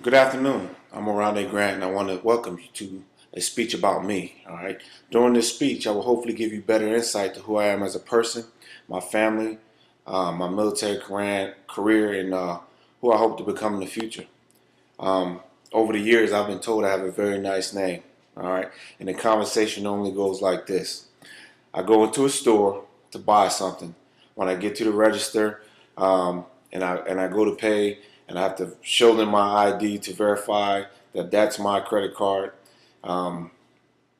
Good afternoon. I'm Oronde Grant, and I want to welcome you to a speech about me. All right. During this speech, I will hopefully give you better insight to who I am as a person, my family, my military career, and who I hope to become in the future. Um, Over the years, I've been told I have a very nice name. All right. And the conversation normally goes like this: I go into a store to buy something. When I get to the register, and I go to pay, and I have to show them my ID to verify that that's my credit card. Um,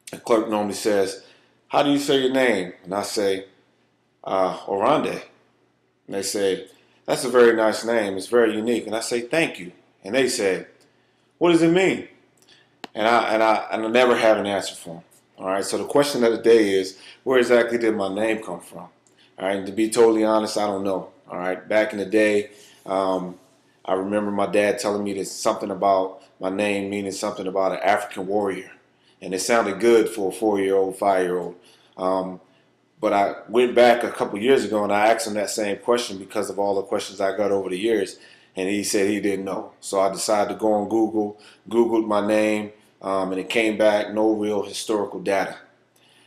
the clerk normally says, "How do you say your name?" And I say, "Oronde." And they say, "That's a very nice name. It's very unique." And I say, "Thank you." And they say, "What does it mean?" And I never have an answer for them. All right. So the question of the day is, where exactly did my name come from? All right. And to be totally honest, I don't know. All right. Back in the day, um, I remember my dad telling me that something about my name meaning something about an African warrior, and it sounded good for a 4-year-old, 5-year-old. Um, but I went back a couple years ago and I asked him that same question because of all the questions I got over the years, and he said he didn't know. So I decided to go on Google, Googled my name, and it came back no real historical data.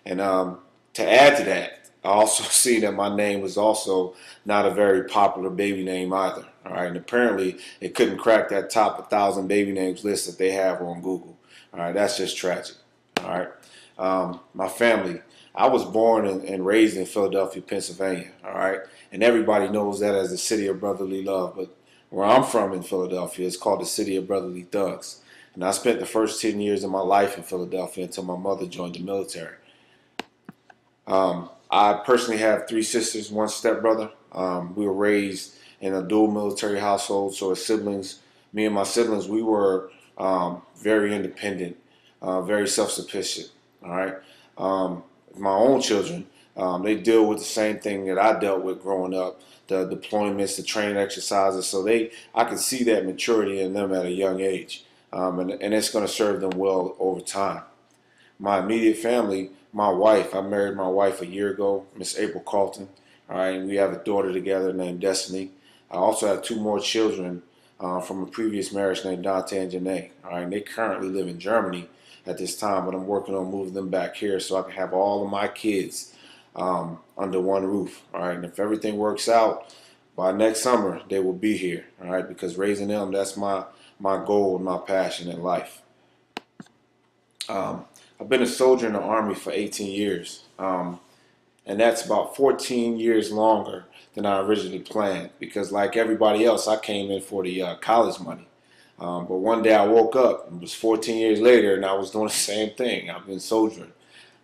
And to add to that, I also see that my name was also not a very popular baby name either. All right, and apparently it couldn't crack that top 1,000 baby names list that they have on Google. All right, that's just tragic. All right, my family. I was born and raised in Philadelphia, Pennsylvania. All right, and everybody knows that as the city of brotherly love. But where I'm from in Philadelphia, it's called the city of brotherly thugs. And I spent the first 10 years of my life in Philadelphia until my mother joined the military. I personally have three sisters, one stepbrother. We were raised in a dual military household, so as siblings, me and my siblings, we were very independent, very self-sufficient. All right, my own children, they deal with the same thing that I dealt with growing up, the deployments, the training exercises. So I could see that maturity in them at a young age, and it's going to serve them well over time. My immediate family, my wife, I married my wife a year ago, Miss April Carlton. All right, and we have a daughter together named Destiny. I also have two more children from a previous marriage named Dante and Janae. All right, and they currently live in Germany at this time, but I'm working on moving them back here so I can have all of my kids under one roof. All right, and if everything works out, by next summer they will be here. All right, because raising them, that's my goal and my passion in life. Um, I've been a soldier in the Army for 18 years, and that's about 14 years longer than I originally planned because, like everybody else, I came in for the college money. But one day I woke up, it was 14 years later, and I was doing the same thing. I've been soldiering.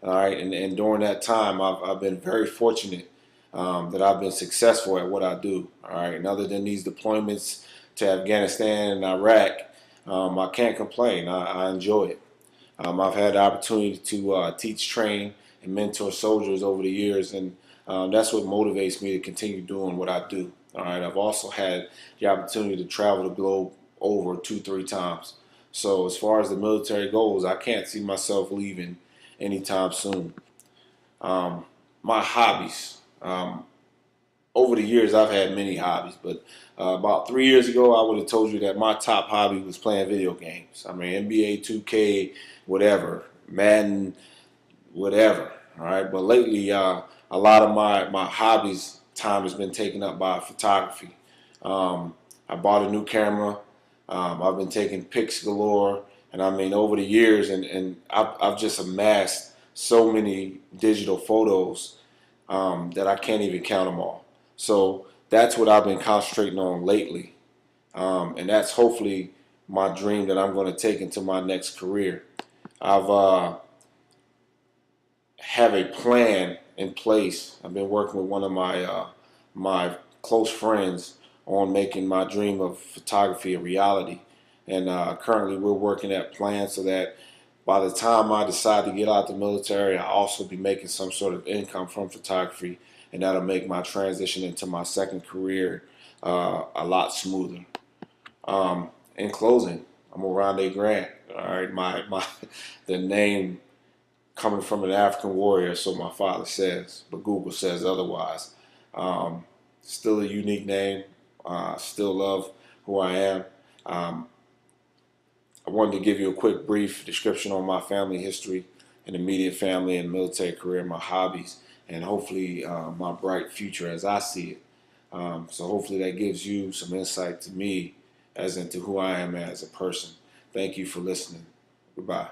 All right, and during that time, I've been very fortunate that I've been successful at what I do. All right, and other than these deployments to Afghanistan and Iraq, I can't complain. I enjoy it. I've had the opportunity to teach, train, and mentor soldiers over the years, and that's what motivates me to continue doing what I do. All right, I've also had the opportunity to travel the globe over 2, 3 times. So as far as the military goes, I can't see myself leaving anytime soon. Um, my hobbies. Over the years, I've had many hobbies, but about 3 years ago, I would have told you that my top hobby was playing video games. I mean, NBA 2K, whatever, Madden, whatever. All right, but lately, a lot of my hobbies time has been taken up by photography. I bought a new camera. I've been taking pics galore, and I mean, over the years, and I've just amassed so many digital photos that I can't even count them all. So that's what I've been concentrating on lately, and that's hopefully my dream that I'm going to take into my next career. I've have a plan in place. I've been working with one of my close friends on making my dream of photography a reality, and currently we're working that plan so that by the time I decide to get out the military, I'll also be making some sort of income from photography, and that'll make my transition into my second career a lot smoother. In closing, I'm Oronde Grant. All right, my the name coming from an African warrior, so my father says, but Google says otherwise. Um, Still a unique name. Still love who I am. Um, wanted to give you a quick brief description on my family history and immediate family and military career, my hobbies, and hopefully my bright future as I see it. So hopefully that gives you some insight to me as into who I am as a person. Thank you for listening. Goodbye.